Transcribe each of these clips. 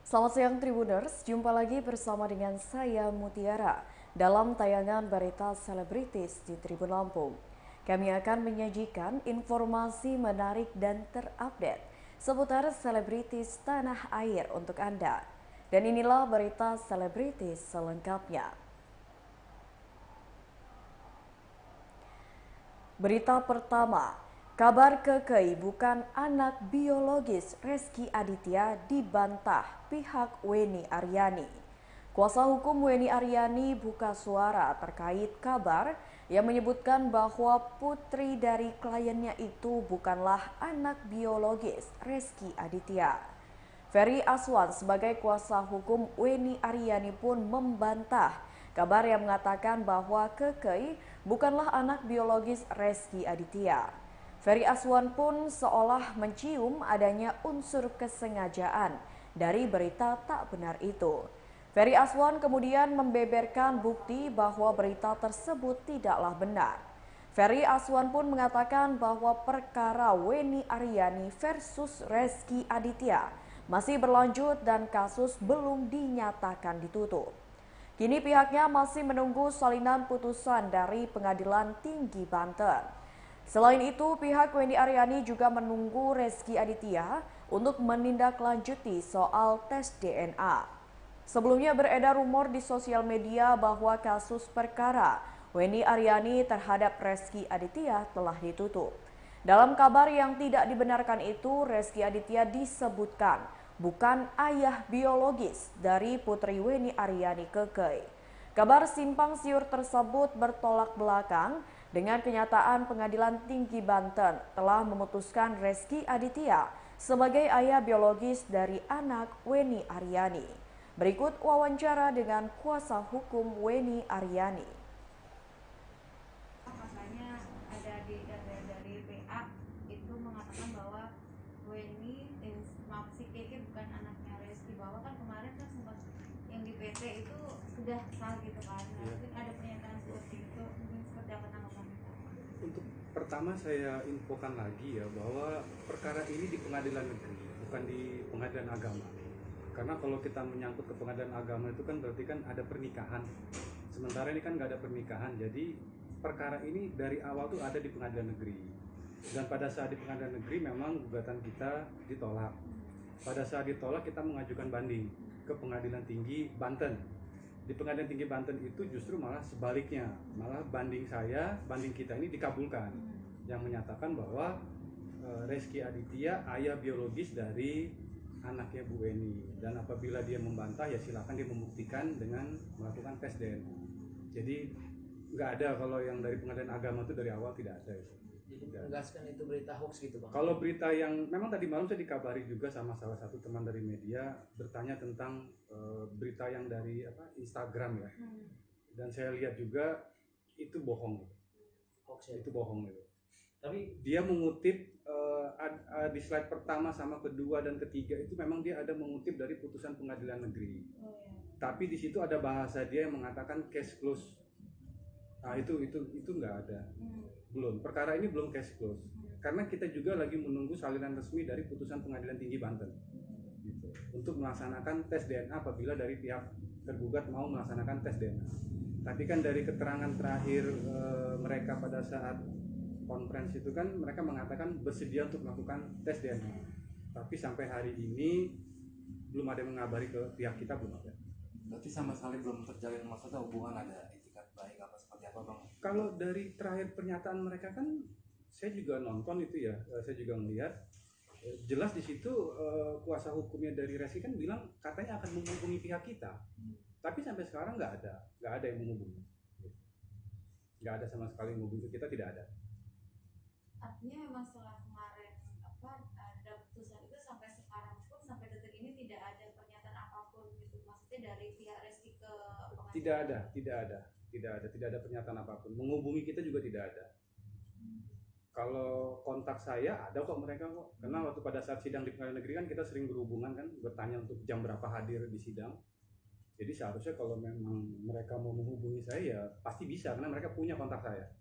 Selamat siang Tribuners, jumpa lagi bersama dengan saya Mutiara dalam tayangan berita selebritis di Tribun Lampung. Kami akan menyajikan informasi menarik dan terupdate seputar selebritis tanah air untuk Anda. Dan inilah berita selebritis selengkapnya. Berita pertama, kabar Kekei bukan anak biologis Rezky Aditya dibantah pihak Weni Aryani. Kuasa hukum Weni Aryani buka suara terkait kabar yang menyebutkan bahwa putri dari kliennya itu bukanlah anak biologis Rezky Aditya. Ferry Aswan sebagai kuasa hukum Weni Aryani pun membantah kabar yang mengatakan bahwa Kekei bukanlah anak biologis Rezky Aditya. Ferry Aswan pun seolah mencium adanya unsur kesengajaan dari berita tak benar itu. Ferry Aswan kemudian membeberkan bukti bahwa berita tersebut tidaklah benar. Ferry Aswan pun mengatakan bahwa perkara Weni Aryani versus Rezky Aditya masih berlanjut dan kasus belum dinyatakan ditutup. Kini pihaknya masih menunggu salinan putusan dari Pengadilan Tinggi Banten. Selain itu, pihak Weni Aryani juga menunggu Rezky Aditya untuk menindaklanjuti soal tes DNA. Sebelumnya beredar rumor di sosial media bahwa kasus perkara Weni Aryani terhadap Rezky Aditya telah ditutup. Dalam kabar yang tidak dibenarkan itu, Rezky Aditya disebutkan bukan ayah biologis dari putri Weni Aryani Kekei. Kabar simpang siur tersebut bertolak belakang dengan kenyataan Pengadilan Tinggi Banten telah memutuskan Rezky Aditya sebagai ayah biologis dari anak Weni Aryani. Berikut wawancara dengan kuasa hukum Weni Aryani. Makanya ada dari PA itu mengatakan bahwa Weni maaf si Keke bukan anaknya Rezky, bahwa kan kemarin kan sempat yang di PT itu sudah sah gitu kan. Mungkin ada pernyataan seperti itu, mungkin seperti apa tanggapannya? Untuk pertama saya infokan lagi ya bahwa perkara ini di pengadilan negeri, bukan di pengadilan agama. Karena kalau kita menyangkut ke pengadilan agama itu kan berarti kan ada pernikahan. Sementara ini kan nggak ada pernikahan, jadi perkara ini dari awal tuh ada di pengadilan negeri. Dan pada saat di pengadilan negeri memang gugatan kita ditolak. Pada saat ditolak kita mengajukan banding ke Pengadilan Tinggi Banten. Di Pengadilan Tinggi Banten itu justru malah sebaliknya, malah banding kita ini dikabulkan, yang menyatakan bahwa Rezky Aditya ayah biologis dari anaknya Bu Weni, dan apabila dia membantah ya silakan dia membuktikan dengan melakukan tes DNA. Jadi nggak ada, kalau yang dari pengadilan agama itu dari awal tidak ada itu. Jadi menegaskan itu berita hoax gitu Bang. Kalau berita yang memang tadi malam saya dikabari juga sama salah satu teman dari media bertanya tentang berita yang dari Instagram ya. Dan saya lihat juga itu bohong. Hoax ya. Itu bohong itu. Tapi Dia mengutip di slide pertama sama kedua dan ketiga itu memang dia ada mengutip dari putusan pengadilan negeri. Tapi di situ ada bahasa dia yang mengatakan case close. Nah itu nggak ada. Belum, perkara ini belum case close. Karena kita juga lagi menunggu salinan resmi dari putusan Pengadilan Tinggi Banten gitu, untuk melaksanakan tes DNA apabila dari pihak tergugat mau melaksanakan tes DNA. Tapi kan dari keterangan terakhir mereka pada saat konferensi itu kan mereka mengatakan bersedia untuk melakukan tes DNA. Tapi sampai hari ini belum ada yang mengabari ke pihak kita, belum ada. Berarti sama sekali belum terjalin, maksudnya hubungan ada etikat baik apa seperti apa Bang? Kalau dari terakhir pernyataan mereka kan saya juga nonton itu ya, saya juga melihat jelas di situ kuasa hukumnya dari Rezky kan bilang katanya akan menghubungi pihak kita, tapi sampai sekarang nggak ada yang menghubungi, nggak ada sama sekali yang menghubungi kita, tidak ada. Artinya memang setelah kemarin ada putusan itu sampai sekarang pun sampai detik ini tidak ada pernyataan apapun gitu, maksudnya dari pihak Rezky ke pengadilan? Tidak ada pernyataan apapun. Menghubungi kita juga tidak ada. Kalau kontak saya ada kok mereka kok. Karena waktu pada saat sidang di pengadilan negeri kan kita sering berhubungan kan, bertanya untuk jam berapa hadir di sidang. Jadi seharusnya kalau memang mereka mau menghubungi saya ya pasti bisa, karena mereka punya kontak saya.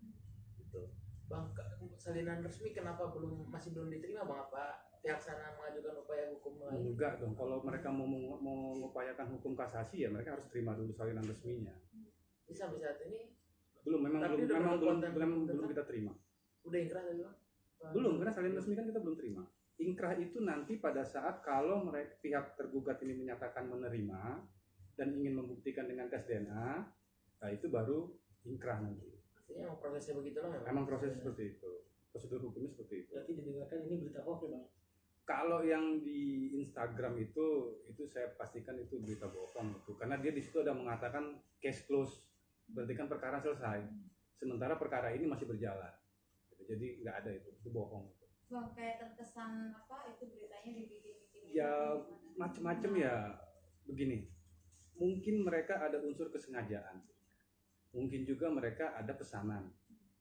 Gitu. Bang, salinan resmi kenapa masih belum diterima Bang? Apa pihak sana mengajukan upaya hukum lain? Enggak dong, kalau mereka mau mengupayakan hukum kasasi ya mereka harus terima dulu salinan resminya. Jadi sampai saat ini Belum, Tapi udah belum kita terima. udah ingkrah tadi bang? Belum, karena salinan resmi kan kita belum terima. Ingkrah itu nanti pada saat kalau mereka pihak tergugat ini menyatakan menerima dan ingin membuktikan dengan tes DNA, nah itu baru ingkrah nanti. Artinya emang prosesnya begitu lah. Memang proses seperti itu, prosedur hukumnya seperti itu. Berarti didengarkan ini berita hoax ya bang? Kalau yang di Instagram itu saya pastikan itu berita bohong itu, karena dia di situ ada mengatakan case close, berarti kan perkara selesai. Sementara perkara ini masih berjalan, jadi nggak ada itu bohong. Bang, kayak terkesan apa itu beritanya dibikin-bikin Ya macam-macam ya, begini. Mungkin mereka ada unsur kesengajaan, mungkin juga mereka ada pesanan,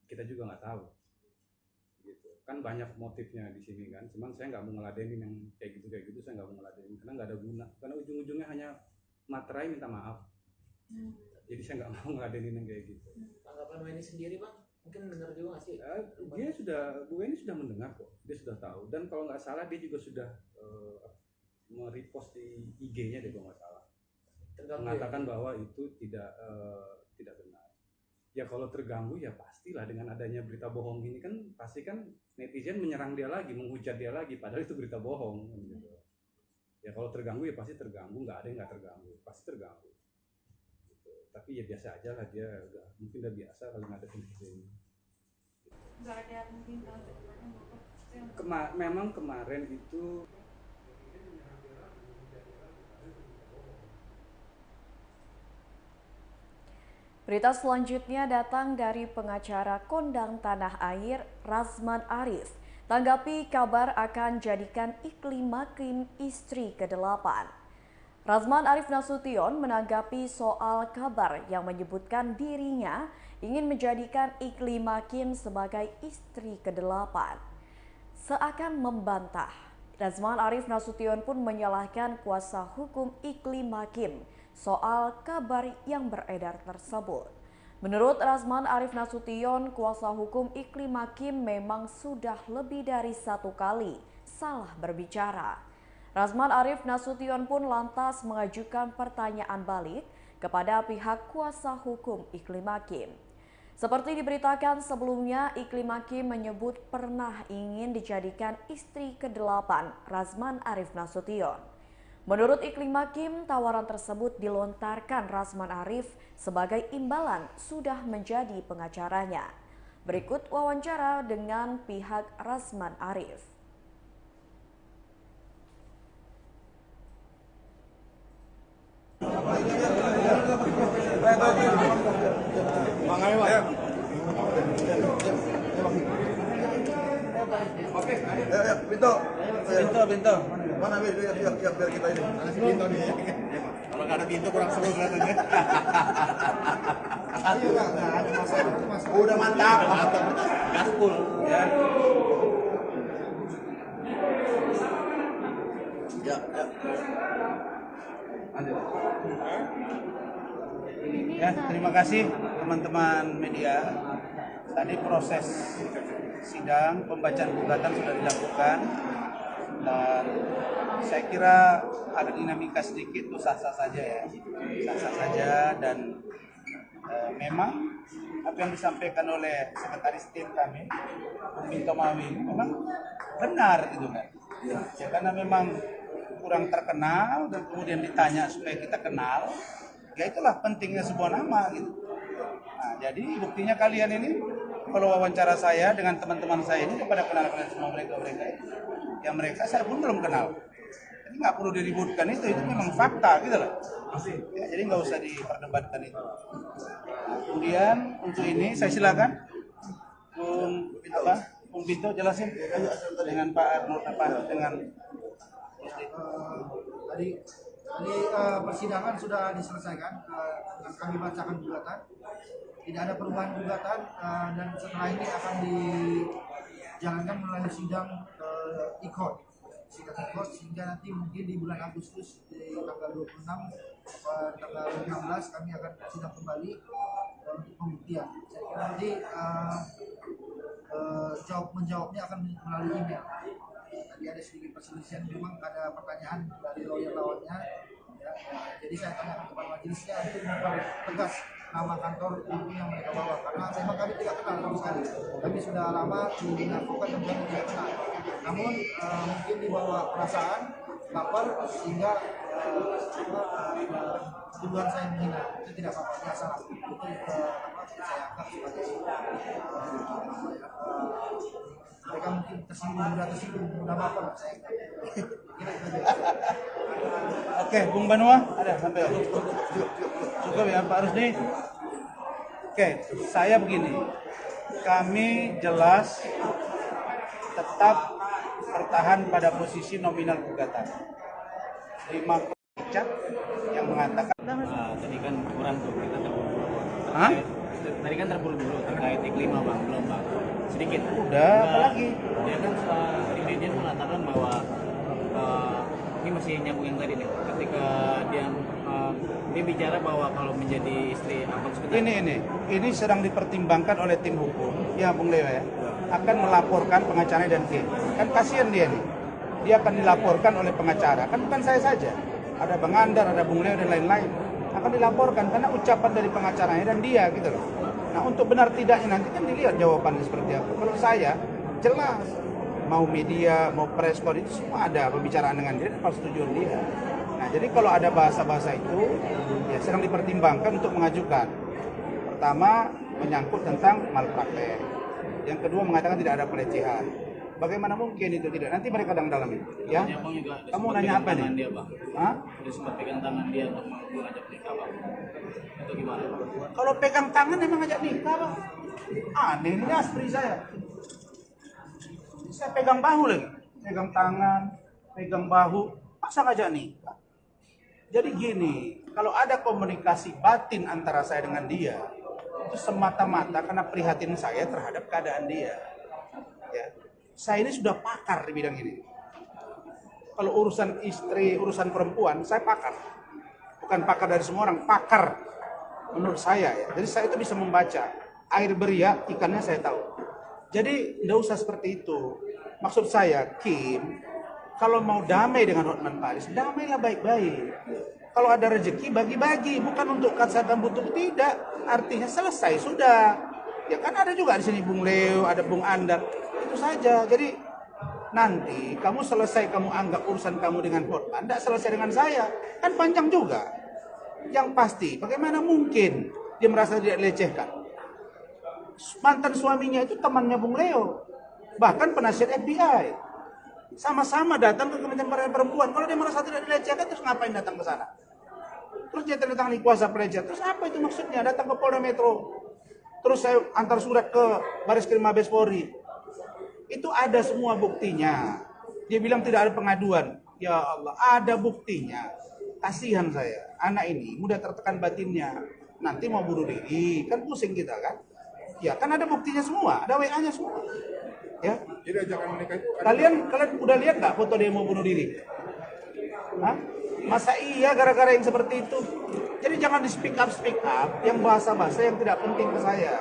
kita juga nggak tahu. Gitu. Kan banyak motifnya di sini kan, cuman saya nggak mau ngeladenin yang kayak gitu saya nggak mau ngeladenin karena nggak ada guna, karena ujung-ujungnya hanya materai minta maaf. Jadi saya nggak mau ngeladenin yang kayak gitu. Tanggapan Weni sendiri bang, mungkin dengar juga nggak sih? Bu Weni sudah mendengar kok, dia sudah tahu, dan kalau nggak salah dia juga sudah merepost di IG-nya deh kalau nggak salah, mengatakan bahwa itu tidak benar. Ya kalau terganggu ya pastilah, dengan adanya berita bohong ini kan pasti kan netizen menyerang dia lagi, menghujat dia lagi, padahal itu berita bohong gitu. Ya kalau terganggu ya pasti terganggu, nggak ada yang nggak terganggu, pasti terganggu gitu. Tapi ya biasa aja lah, dia mungkin udah biasa kalau nggak ada netizen. nggak ada mungkin tahun depannya bapak Memang kemarin itu Berita selanjutnya datang dari pengacara kondang tanah air Razman Arif. Tanggapi kabar akan jadikan Iklim Makim istri ke-8. Razman Arif Nasution menanggapi soal kabar yang menyebutkan dirinya ingin menjadikan Iklim Makim sebagai istri ke-8. Seakan membantah, Razman Arif Nasution pun menyalahkan kuasa hukum Iklim Makim soal kabar yang beredar tersebut. Menurut Razman Arif Nasution, kuasa hukum Iklim Makim memang sudah lebih dari satu kali salah berbicara. Razman Arif Nasution pun lantas mengajukan pertanyaan balik kepada pihak kuasa hukum Iklim Makim. Seperti diberitakan sebelumnya, Iklim Makim menyebut pernah ingin dijadikan istri ke-8 Razman Arif Nasution. Menurut Iklim Makim, tawaran tersebut dilontarkan Razman Arif sebagai imbalan sudah menjadi pengacaranya. Berikut wawancara dengan pihak Razman Arif. Oke, pintu. Mana biar kita ini. Ada si pintu nih. Kalau nggak ada pintu kurang seru kelihatannya. Ayo nggak ada masalah. Udah mantap. Gaspul. Ya. Ya. Ya, terima kasih teman-teman media. Tadi proses sidang pembacaan gugatan sudah dilakukan dan saya kira ada dinamika sedikit itu sah-sah saja ya, sah-sah saja dan memang apa yang disampaikan oleh sekretaris tim kami, Bung Tomawi, memang benar itu kan, ya karena memang kurang terkenal dan kemudian ditanya supaya kita kenal, ya itulah pentingnya sebuah nama gitu. Nah, jadi buktinya kalian ini kalau wawancara saya dengan teman-teman saya ini kepada kenal-kenal semua mereka yang mereka saya pun belum kenal. Jadi nggak perlu diributkan itu memang fakta gitu loh. Ya, jadi nggak usah diperdebatkan itu. Nah, kemudian untuk ini saya silakan Bung Pinto jelasin dengan Pak Arnold dengan Tadi persidangan sudah diselesaikan, kami bacakan gugatan. Tidak ada perubahan gugatan dan setelah ini akan dijalankan melalui sidang ICOT sehingga nanti mungkin di bulan Agustus di tanggal 26 tanggal 16 kami akan sidang kembali untuk pembuktian. Saya kira nanti menjawabnya akan melalui email. Tadi tadi ada sedikit perselisihan, memang ada pertanyaan dari lawyer lawannya. Ya, jadi saya tanyakan kepada majelisnya untuk mempertegas nama kantor yang mereka bawa, karena memang kami tidak kenal sama sekali. Kami sudah lama dilakukan dan kami tidak kenal. Namun mungkin di bawah perasaan lapar sehingga tuduhan saya menghina, itu tidak apa-apa, tidak salah. Itu saya anggap sebagai mereka mungkin tersinggung, mudah baper saya anggap. Oke, Bung Banua, ada sampai cukup ya Pak Rusdi. Oke, saya begini, kami jelas tetap bertahan pada posisi nominal gugatan. 5 Richard yang mengatakan tadi kan kurang tuh kita terburu-buru. Hah? Tadi kan terburu-buru terkait iklima bang, belum bang. Sedikit. Udah, apalagi? Dia kan dia mengatakan bahwa ini masih nyambung yang tadi nih. Ketika dia bicara bahwa kalau menjadi istri Abang sebentar. Ini sedang dipertimbangkan oleh tim hukum, ya Bung Leo ya, akan melaporkan pengacara dan K. Kan kasihan dia nih. Dia akan dilaporkan oleh pengacara, kan bukan saya saja. Ada Bang Andar, ada Bung Leo dan lain-lain. Akan dilaporkan karena ucapan dari pengacaranya dan dia gitu loh. Nah, untuk benar tidaknya nanti kan dilihat jawabannya seperti apa. Kalau saya jelas mau media, mau press con itu semua ada pembicaraan dengan dia dan persetujuan dia. Nah, jadi kalau ada bahasa-bahasa itu ya sedang dipertimbangkan untuk mengajukan. Pertama menyangkut tentang malpraktek. Yang kedua mengatakan tidak ada pelecehan. Bagaimana mungkin itu tidak? Nanti mereka dalam itu, ya. Kamu nanya apa nih? Dia, bang. Hah? Dia sempat pegang tangan dia untuk mengajak nikah, bang. Itu gimana, bang? Kalau pegang tangan emang ngajak nikah, Bang. Aneh ini astri saya. Saya pegang bahu lagi. Pegang tangan, pegang bahu, masa ngajak nikah? Jadi gini, kalau ada komunikasi batin antara saya dengan dia, itu semata-mata karena prihatin saya terhadap keadaan dia. Ya. Saya ini sudah pakar di bidang ini. Kalau urusan istri, urusan perempuan, saya pakar. Bukan pakar dari semua orang, pakar menurut saya ya. Jadi saya itu bisa membaca. Air beriak, ikannya saya tahu. Jadi tidak usah seperti itu. Maksud saya, Kim, kalau mau damai dengan Hotman Paris, damailah baik-baik. Kalau ada rezeki, bagi-bagi. Bukan untuk katakan butuh, tidak. Artinya selesai, sudah. Ya kan ada juga di sini Bung Leo, ada Bung Andar. Itu saja. Jadi nanti kamu selesai, kamu anggap urusan kamu dengan Hotman, tidak selesai dengan saya. Kan panjang juga. Yang pasti, bagaimana mungkin dia merasa tidak dilecehkan? Mantan suaminya itu temannya Bung Leo. Bahkan penasihat FBI. Sama-sama datang ke Kementerian Pemberdayaan Perempuan. Kalau dia merasa tidak dilecehkan, terus ngapain datang ke sana? Terus dia tanda kuasa pelecehan. Terus apa itu maksudnya? Datang ke Polda Metro. Terus saya antar surat ke Bareskrim Mabes Polri. Itu ada semua buktinya. Dia bilang tidak ada pengaduan. Ya Allah, ada buktinya. Kasihan saya. Anak ini mudah tertekan batinnya. Nanti mau bunuh diri. Kan pusing kita kan? Ya kan ada buktinya semua. Ada WA-nya semua. Ya. Jadi ajakan menikah itu Kalian udah lihat nggak foto dia mau bunuh diri? Hah? Masa iya gara-gara yang seperti itu? Jadi jangan di speak up yang bahasa-bahasa yang tidak penting ke saya.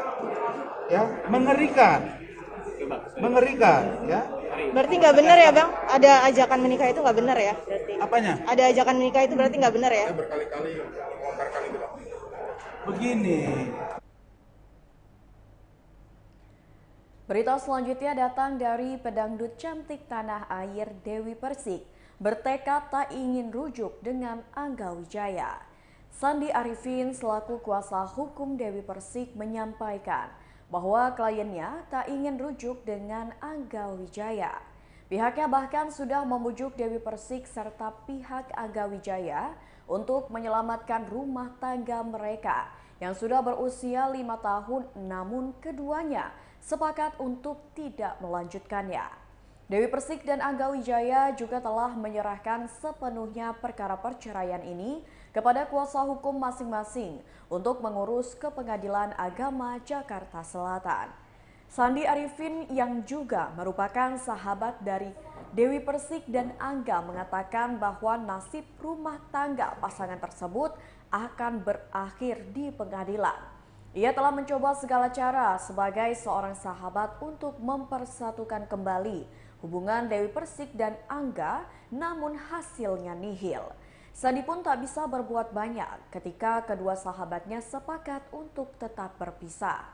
Ya, mengerikan. Mengerikan, ya. Berarti nggak benar ya Bang? Ada ajakan menikah itu nggak benar ya? Berarti. Apanya? Ada ajakan menikah itu berarti nggak benar ya? berkali-kali melontarkan itu, Pak. Begini. Berita selanjutnya datang dari pedangdut cantik tanah air Dewi Persik. Bertekad tak ingin rujuk dengan Angga Wijaya. Sandi Arifin selaku kuasa hukum Dewi Persik menyampaikan bahwa kliennya tak ingin rujuk dengan Angga Wijaya. Pihaknya bahkan sudah membujuk Dewi Persik serta pihak Angga Wijaya untuk menyelamatkan rumah tangga mereka yang sudah berusia 5 tahun, namun keduanya sepakat untuk tidak melanjutkannya. Dewi Persik dan Angga Wijaya juga telah menyerahkan sepenuhnya perkara perceraian ini kepada kuasa hukum masing-masing untuk mengurus ke Pengadilan Agama Jakarta Selatan. Sandi Arifin yang juga merupakan sahabat dari Dewi Persik dan Angga mengatakan bahwa nasib rumah tangga pasangan tersebut akan berakhir di pengadilan. Ia telah mencoba segala cara sebagai seorang sahabat untuk mempersatukan kembali hubungan Dewi Persik dan Angga, namun hasilnya nihil. Sandi pun tak bisa berbuat banyak ketika kedua sahabatnya sepakat untuk tetap berpisah.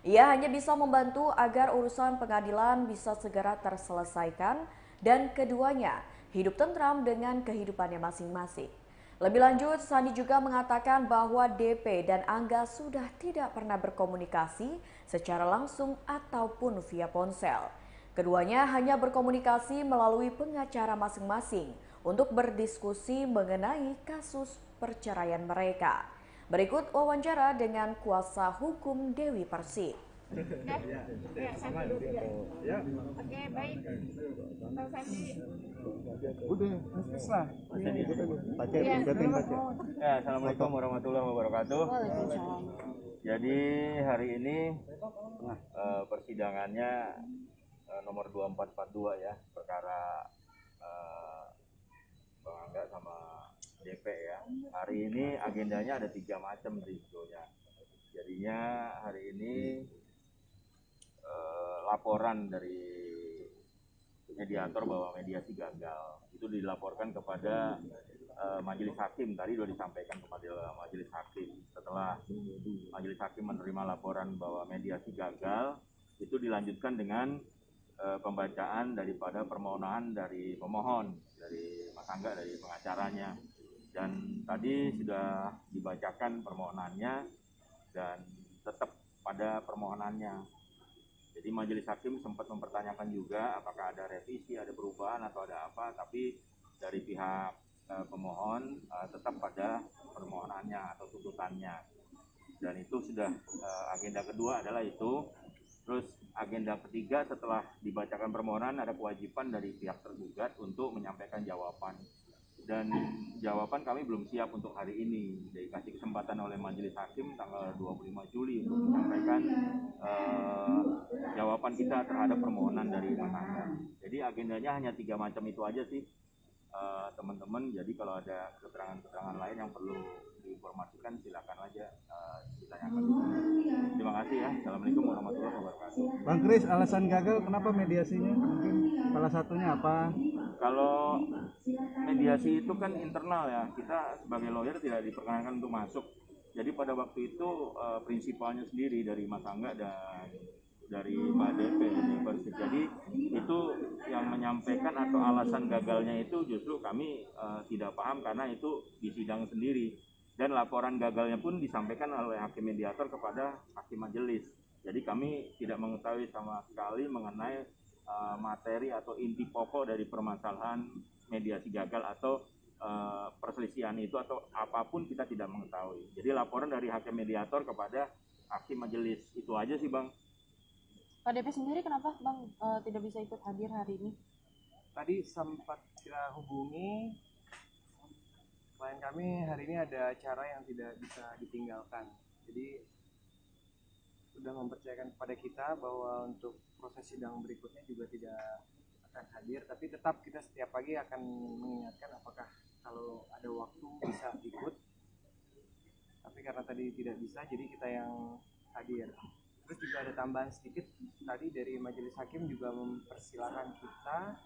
Ia hanya bisa membantu agar urusan pengadilan bisa segera terselesaikan dan keduanya hidup tentram dengan kehidupannya masing-masing. Lebih lanjut, Sandi juga mengatakan bahwa DP dan Angga sudah tidak pernah berkomunikasi secara langsung ataupun via ponsel. Keduanya hanya berkomunikasi melalui pengacara masing-masing untuk berdiskusi mengenai kasus perceraian mereka. Berikut wawancara dengan kuasa hukum Dewi Persik. Oke, baik. Assalamualaikum warahmatullahi wabarakatuh. Jadi hari ini persidangannya nomor 2442 ya, perkara Bang Angga sama DP ya. Hari ini agendanya ada 3 macam sebetulnya. Jadinya hari ini laporan dari mediator bahwa mediasi gagal itu dilaporkan kepada majelis hakim. Tadi sudah disampaikan kepada majelis hakim. Setelah majelis hakim menerima laporan bahwa mediasi gagal, itu dilanjutkan dengan pembacaan daripada permohonan dari pemohon, dari Mas Angga, dari pengacaranya. Dan tadi sudah dibacakan permohonannya dan tetap pada permohonannya. Jadi majelis hakim sempat mempertanyakan juga apakah ada revisi, ada perubahan atau ada apa, tapi dari pihak pemohon tetap pada permohonannya atau tuntutannya. Dan itu sudah agenda kedua adalah itu. Terus agenda ketiga, setelah dibacakan permohonan ada kewajiban dari pihak tergugat untuk menyampaikan jawaban. Dan jawaban kami belum siap untuk hari ini. Dikasih kesempatan oleh majelis hakim tanggal 25 Juli untuk menyampaikan jawaban kita terhadap permohonan dari Mas Angga. Jadi agendanya hanya 3 macam itu aja sih teman-teman. Jadi kalau ada keterangan-keterangan lain yang perlu diinformasikan silakan aja ditanyakan. Terima kasih ya. Assalamualaikum warahmatullahi wabarakatuh. Bang Kris, alasan gagal kenapa mediasinya? Mungkin salah satunya apa? Kalau mediasi itu kan internal ya, kita sebagai lawyer tidak diperkenankan untuk masuk. Jadi pada waktu itu prinsipalnya sendiri dari Mas Angga dan dari Mbak DP Persik. Jadi itu yang menyampaikan atau alasan gagalnya itu justru kami tidak paham karena itu di sidang sendiri. Dan laporan gagalnya pun disampaikan oleh hakim mediator kepada hakim majelis. Jadi kami tidak mengetahui sama sekali mengenai materi atau inti pokok dari permasalahan mediasi gagal atau perselisihan itu atau apapun kita tidak mengetahui. Jadi laporan dari hakim mediator kepada hakim majelis itu aja sih Bang. Pak DP sendiri kenapa Bang tidak bisa ikut hadir hari ini? Tadi sempat kita hubungi klien kami, hari ini ada acara yang tidak bisa ditinggalkan. Jadi sudah mempercayakan kepada kita bahwa untuk proses sidang berikutnya juga tidak akan hadir, tapi tetap kita setiap pagi akan mengingatkan apakah kalau ada waktu bisa ikut. Tapi karena tadi tidak bisa, jadi kita yang hadir. Terus juga ada tambahan sedikit, tadi dari majelis hakim juga mempersilahkan kita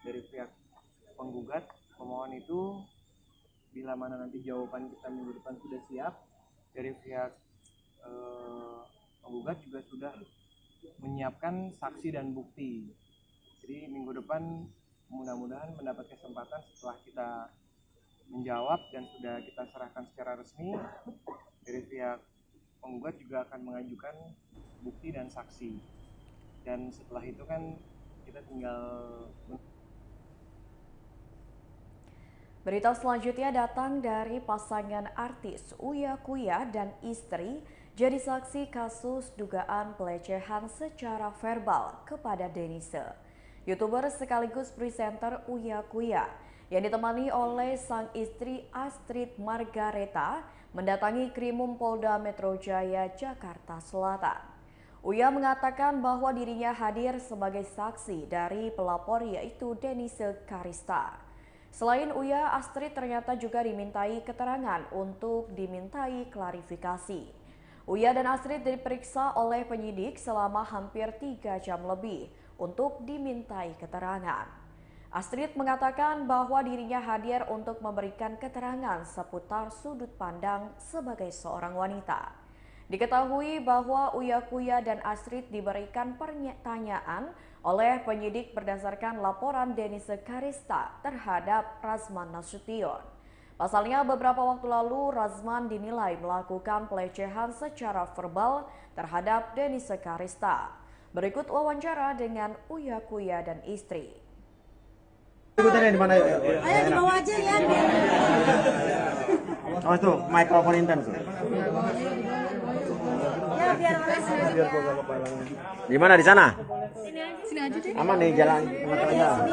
dari pihak penggugat, pemohon itu bila mana nanti jawaban kita minggu depan sudah siap, dari pihak penggugat juga sudah menyiapkan saksi dan bukti. Jadi minggu depan mudah-mudahan mendapat kesempatan setelah kita menjawab dan sudah kita serahkan secara resmi, dari pihak penggugat juga akan mengajukan bukti dan saksi. Dan setelah itu kan kita tinggal. Berita selanjutnya datang dari pasangan artis Uya Kuya dan istri jadi saksi kasus dugaan pelecehan secara verbal kepada Denise. YouTuber sekaligus presenter Uya Kuya yang ditemani oleh sang istri Astrid Margareta mendatangi Krimum Polda Metro Jaya, Jakarta Selatan. Uya mengatakan bahwa dirinya hadir sebagai saksi dari pelapor yaitu Denise Karista. Selain Uya, Astrid ternyata juga dimintai keterangan untuk dimintai klarifikasi. Uya dan Astrid diperiksa oleh penyidik selama hampir 3 jam lebih untuk dimintai keterangan. Astrid mengatakan bahwa dirinya hadir untuk memberikan keterangan seputar sudut pandang sebagai seorang wanita. Diketahui bahwa Uya Kuya dan Astrid diberikan pertanyaan oleh penyidik berdasarkan laporan Denise Karista terhadap Razman Nasution. Pasalnya beberapa waktu lalu Razman dinilai melakukan pelecehan secara verbal terhadap Denise Karista. Berikut wawancara dengan Uya Kuya dan istri. Ikutannya di mana yuk? Ayo di bawah aja ya. Oh tuh, mikrofon intens. Ya biar Di mana di sana? sini aja deh. Aman nih jalan tengah-tengah jalan.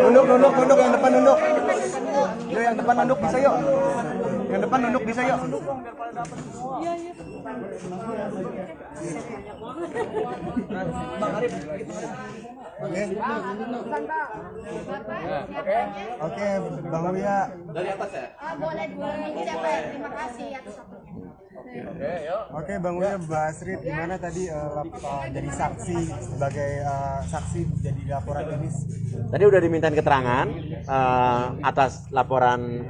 Nunduk yang depan nunduk. Yo yang depan nunduk bisa yuk. Yang depan nunduk bisa yuk. Iya iya. Bang Arif. Oke, Bang Wia. Dari atas ya? Boleh dulu. Siapa ya? Terima kasih atas waktunya. Oke, Bang Wia, Mbak Astrid, gimana tadi jadi saksi sebagai saksi jadi laporan ini? Tadi udah dimintain keterangan atas laporan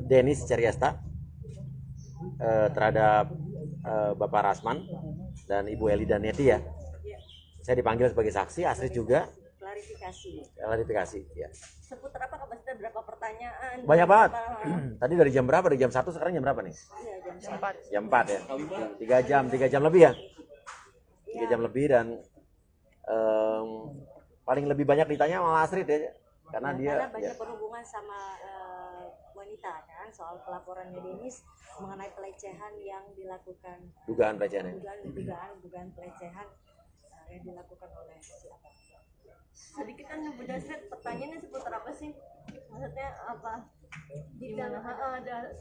Denis Ceriasta terhadap Bapak Razman dan Ibu Eli dan Neti ya. Saya dipanggil sebagai saksi, Astrid juga. Klarifikasi, ya. Seputar apa kapasitas berapa pertanyaan? Banyak banget. Tadi dari jam berapa? Dari jam 1 sekarang jam berapa nih? Iya, jam 4. Jam 4 ya. 3 jam lebih ya. 3 jam lebih dan paling lebih banyak ditanya malah Astrid ya. Karena dia banyak berhubungan sama wanita kan, soal pelaporannya Denis mengenai pelecehan yang dilakukan. dugaan pelecehan. Dugaan pelecehan yang dilakukan oleh siapa? Tadi kita nyebut Astrid, pertanyaannya seputar apa sih? Maksudnya apa? Gimana? Ada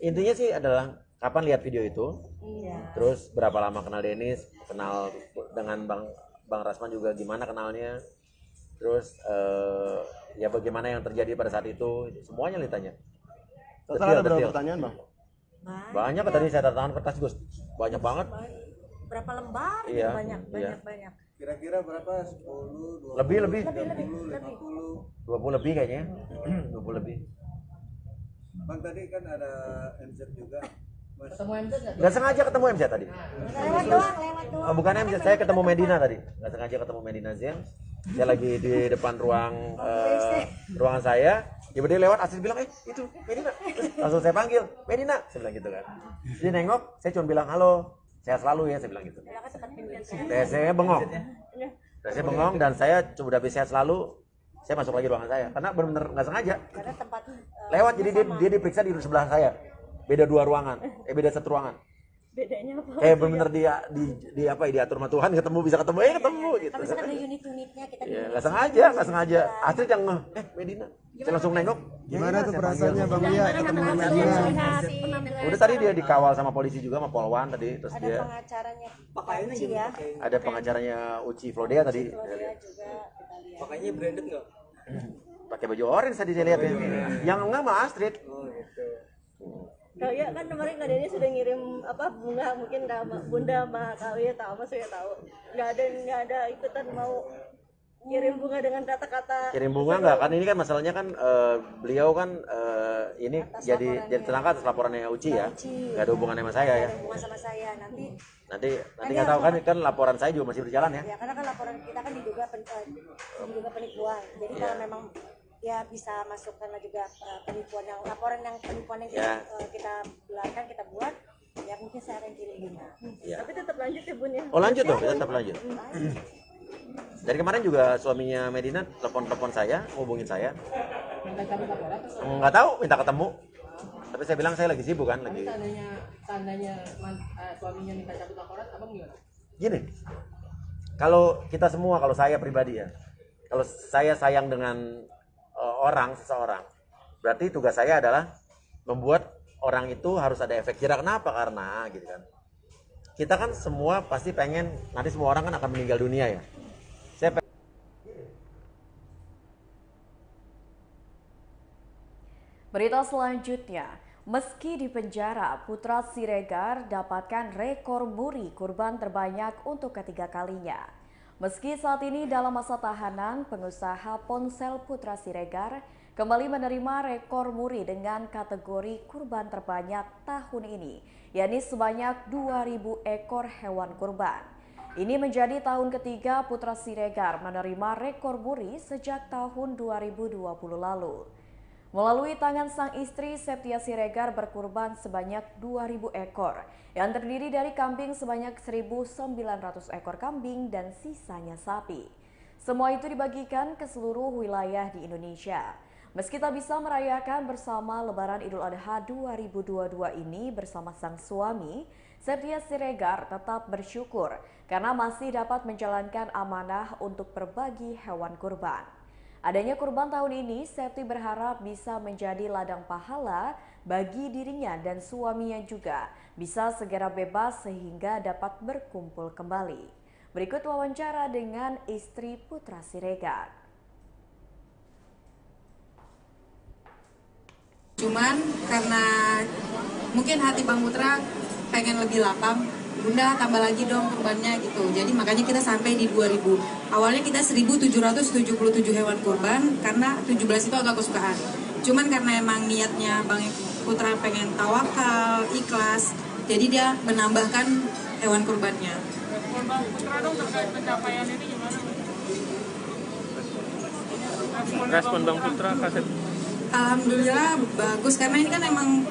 Intinya sih adalah kapan lihat video itu, Iya. terus berapa lama kenal Denis, kenal dengan Bang Razman juga gimana kenalnya, terus ya bagaimana yang terjadi pada saat itu, semuanya ditanya. Total ada berapa pertanyaan, Bang? Banyak tadi saya tanda tangan kertas Gus, banyak banget. berapa lembar? Iya, Banyak. Kira-kira berapa? 10, 20, Lebih. 50. 20 lebih kayaknya. 20 lebih. Bang tadi kan ada MZ juga. Ketemu MZ nggak? Nggak sengaja ketemu MZ tadi. Lewat doang. Bukan MZ, saya ketemu Medina tadi. Nggak sengaja ketemu Medina Zen. Saya lagi di depan ruangan saya. Tiba-tiba lewat, Astrid bilang, itu Medina. Langsung saya panggil, Medina. Saya bilang gitu kan. Dia nengok, saya cuma bilang, halo, sehat selalu ya, saya bilang gitu. Saya bengong. Saya bengong dan saya coba habis sehat selalu, saya masuk lagi ruangan saya. Karena benar-benar nggak sengaja. Karena tempat Lewat, jadi dia diperiksa di sebelah saya. Beda 2 ruangan, beda 1 ruangan. bedanya apa? Kayak bener-bener diatur sama Tuhan, bisa ketemu gitu. Tapi ada unit-unitnya kita. Iya, nggak sengaja. Astrid yang Medina. Saya langsung nengok. Gimana tuh perasaannya Bang Wia ketemu Medina? Udah tadi dia dikawal sama polisi juga, sama Polwan tadi, terus Ada dia pengacaranya Uci ya. ada pengacaranya Uci Flodea tadi. Flodea juga kita lihat. Pakainya branded nggak? Pakai baju orange tadi saya lihat ya. Yang enggak mah Astrid. Kayak kan kemarin Kak Denny sudah ngirim bunga mungkin Bunda sama Kak Wia tahu apa saya tahu. Nggak ada ikutan mau kirim bunga dengan kata-kata. Kirim bunga enggak? Kan ini kan masalahnya kan beliau kan ini jadi tersangka atas laporannya Uci ya. Enggak ada hubungannya sama saya ya. Ada hubungan sama saya Nanti nggak tahu kan laporan saya juga masih berjalan ya. Ya karena kan laporan kita kan diduga penipuan. Jadi kalau memang ya bisa masukkan juga penipuan yang kita belakang kita buat ya mungkin saya akan kirim bunga. Ya. Tapi tetap lanjut ya Bun ya. Oh lanjut dong, tetap lanjut. Dari kemarin juga suaminya Medina telepon saya, hubungin saya. Nggak tahu, minta ketemu. Tapi saya bilang saya lagi sibuk kan, lagi. Tandanya suaminya minta cabut laporan, abang gimana? Gini, kalau kita semua, kalau saya pribadi ya, kalau saya sayang dengan seseorang, berarti tugas saya adalah membuat orang itu harus ada efek jerah. Kenapa? Karena gitu kan, kita kan semua pasti pengen nanti semua orang kan akan meninggal dunia ya. Berita selanjutnya, Meski di penjara, Putra Siregar dapatkan rekor muri kurban terbanyak untuk ketiga kalinya. Meski saat ini dalam masa tahanan, pengusaha ponsel Putra Siregar kembali menerima rekor muri dengan kategori kurban terbanyak tahun ini, yakni sebanyak 2.000 ekor hewan kurban. Ini menjadi tahun ketiga Putra Siregar menerima rekor muri sejak tahun 2020 lalu. Melalui tangan sang istri, Septia Siregar berkurban sebanyak 2.000 ekor yang terdiri dari kambing sebanyak 1.900 ekor kambing dan sisanya sapi. Semua itu dibagikan ke seluruh wilayah di Indonesia. Meski tak bisa merayakan bersama Lebaran Idul Adha 2022 ini bersama sang suami, Septia Siregar tetap bersyukur karena masih dapat menjalankan amanah untuk berbagi hewan kurban. Adanya kurban tahun ini, Septi berharap bisa menjadi ladang pahala bagi dirinya dan suaminya juga bisa segera bebas sehingga dapat berkumpul kembali. Berikut wawancara dengan istri Putra Siregar. Cuman karena mungkin hati Bang Putra pengen lebih lapang, Bunda tambah lagi dong kurbannya gitu. Jadi makanya kita sampai di 2.000. Awalnya kita 1.777 hewan kurban karena 17 itu agak kesukaan. Cuman karena emang niatnya Bang Putra pengen tawakal, ikhlas, jadi dia menambahkan hewan kurbannya. Bang Putra dong terkait pencapaian ini gimana? Respon Bang Putra kaset. Alhamdulillah bagus karena ini kan emang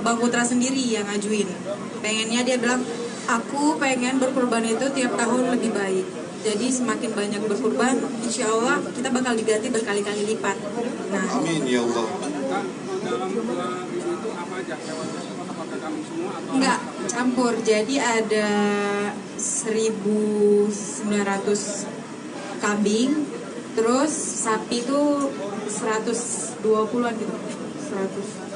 Bang Putra sendiri yang ngajuin. Pengennya dia bilang, aku pengen berkurban itu tiap tahun lebih baik. Jadi semakin banyak berkurban, insya Allah kita bakal diganti berkali-kali lipat. Nah, amin ya Allah. Dalam 2.000 itu apa aja hewan tersebut? Apakah kambing semua atau? Enggak, campur. Jadi ada 1.900 kambing, terus sapi itu 120-an gitu. 100.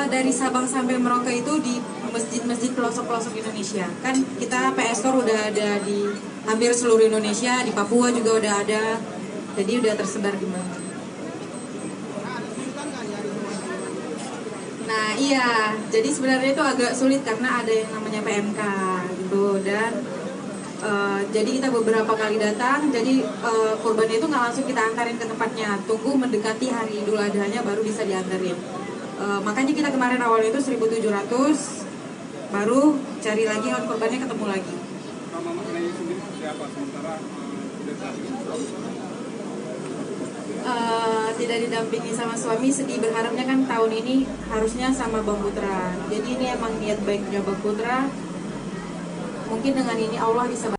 Dari Sabang sampai Merauke itu di masjid-masjid pelosok-pelosok Indonesia. Kan kita PS Store udah ada di hampir seluruh Indonesia, di Papua juga udah ada. Jadi udah tersebar di mana. Nah iya, jadi sebenarnya itu agak sulit karena ada yang namanya PMK gitu. Dan jadi kita beberapa kali datang, jadi kurban itu nggak langsung kita antarin ke tempatnya, tunggu mendekati hari Idul Adhanya baru bisa diantarin. Makanya kita kemarin awalnya itu 1.700, baru cari lagi hewan kurbannya ketemu lagi. Kalau mengenai sendiri siapa sementara tidak didampingi sama suami, sedih berharapnya kan tahun ini harusnya sama Bang Putra. Jadi ini emang niat baiknya Bang Putra. Mungkin dengan ini Allah bisa.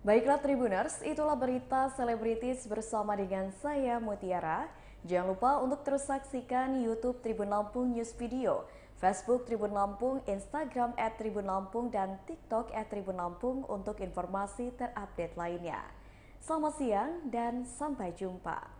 Baiklah Tribuners, itulah berita selebritis bersama dengan saya Mutiara. Jangan lupa untuk terus saksikan YouTube Tribun Lampung News Video, Facebook Tribun Lampung, Instagram @Tribun Lampung, dan TikTok @Tribun Lampung untuk informasi terupdate lainnya. Selamat siang dan sampai jumpa.